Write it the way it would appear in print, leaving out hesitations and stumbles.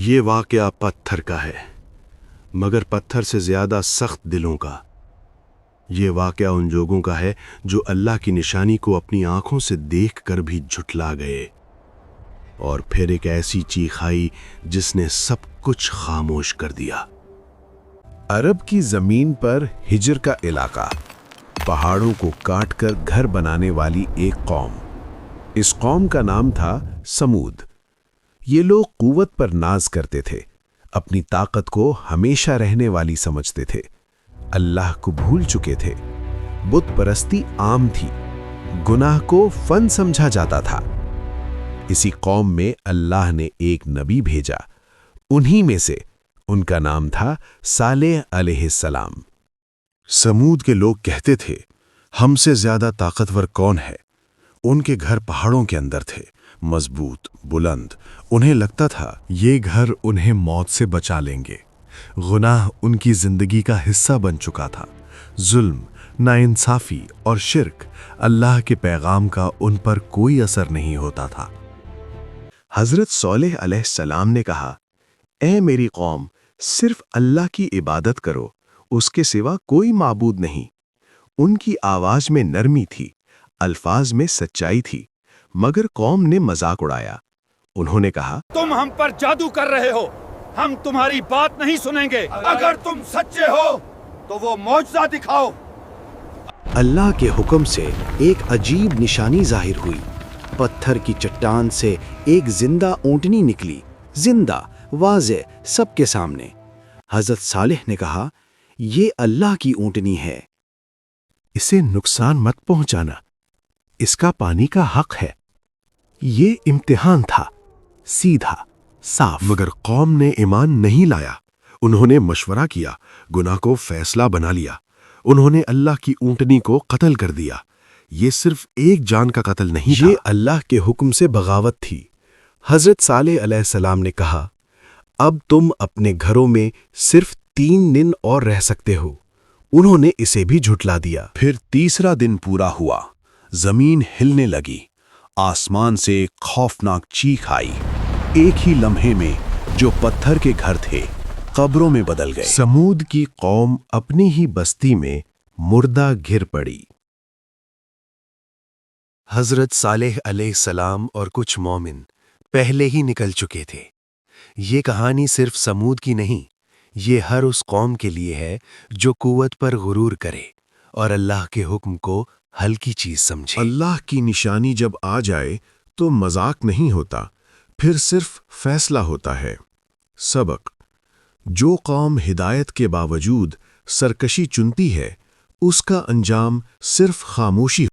یہ واقعہ پتھر کا ہے، مگر پتھر سے زیادہ سخت دلوں کا۔ یہ واقعہ ان لوگوں کا ہے جو اللہ کی نشانی کو اپنی آنکھوں سے دیکھ کر بھی جھٹلا گئے، اور پھر ایک ایسی چیخ آئی جس نے سب کچھ خاموش کر دیا۔ عرب کی زمین پر ہجر کا علاقہ، پہاڑوں کو کاٹ کر گھر بنانے والی ایک قوم۔ اس قوم کا نام تھا سمود۔ یہ لوگ قوت پر ناز کرتے تھے، اپنی طاقت کو ہمیشہ رہنے والی سمجھتے تھے، اللہ کو بھول چکے تھے۔ بت پرستی عام تھی، گناہ کو فن سمجھا جاتا تھا۔ اسی قوم میں اللہ نے ایک نبی بھیجا، انہی میں سے ان کا نام تھا صالح علیہ السلام۔ سمود کے لوگ کہتے تھے، ہم سے زیادہ طاقتور کون ہے؟ ان کے گھر پہاڑوں کے اندر تھے، مضبوط، بلند۔ انہیں لگتا تھا یہ گھر انہیں موت سے بچا لیں گے۔ گناہ ان کی زندگی کا حصہ بن چکا تھا۔ ظلم، ناانصافی اور شرک، اللہ کے پیغام کا ان پر کوئی اثر نہیں ہوتا تھا۔ حضرت صالح علیہ السلام نے کہا، اے میری قوم، صرف اللہ کی عبادت کرو، اس کے سوا کوئی معبود نہیں۔ ان کی آواز میں نرمی تھی، الفاظ میں سچائی تھی، مگر قوم نے مذاق اڑایا۔ انہوں نے کہا، تم ہم پر جادو کر رہے ہو، ہم تمہاری بات نہیں سنیں گے۔ اگر تم سچے ہو تو وہ معجزہ دکھاؤ۔ اللہ کے حکم سے ایک عجیب نشانی ظاہر ہوئی۔ پتھر کی چٹان سے ایک زندہ اونٹنی نکلی، زندہ، واضح، سب کے سامنے۔ حضرت صالح نے کہا، یہ اللہ کی اونٹنی ہے۔ اسے نقصان مت پہنچانا، اس کا پانی کا حق ہے۔ یہ امتحان تھا، سیدھا، صاف۔ مگر قوم نے ایمان نہیں لایا۔ انہوں نے مشورہ کیا، گناہ کو فیصلہ بنا لیا۔ انہوں نے اللہ کی اونٹنی کو قتل کر دیا۔ یہ صرف ایک جان کا قتل نہیں تھا، یہ اللہ کے حکم سے بغاوت تھی۔ حضرت صالح علیہ السلام نے کہا، اب تم اپنے گھروں میں صرف 3 دن اور رہ سکتے ہو۔ انہوں نے اسے بھی جھٹلا دیا۔ پھر تیسرا دن پورا ہوا، زمین ہلنے لگی، آسمان سے ایک خوفناک چیخ آئی۔ ایک ہی لمحے میں جو پتھر کے گھر تھے قبروں میں بدل گئے۔ سمود کی قوم اپنی ہی بستی میں مردہ گر پڑی۔ حضرت صالح علیہ السلام اور کچھ مومن پہلے ہی نکل چکے تھے۔ یہ کہانی صرف سمود کی نہیں، یہ ہر اس قوم کے لیے ہے جو قوت پر غرور کرے اور اللہ کے حکم کو ہلکی چیز سمجھے۔ اللہ کی نشانی جب آ جائے تو مذاق نہیں ہوتا، پھر صرف فیصلہ ہوتا ہے۔ سبق: جو قوم ہدایت کے باوجود سرکشی چنتی ہے، اس کا انجام صرف خاموشی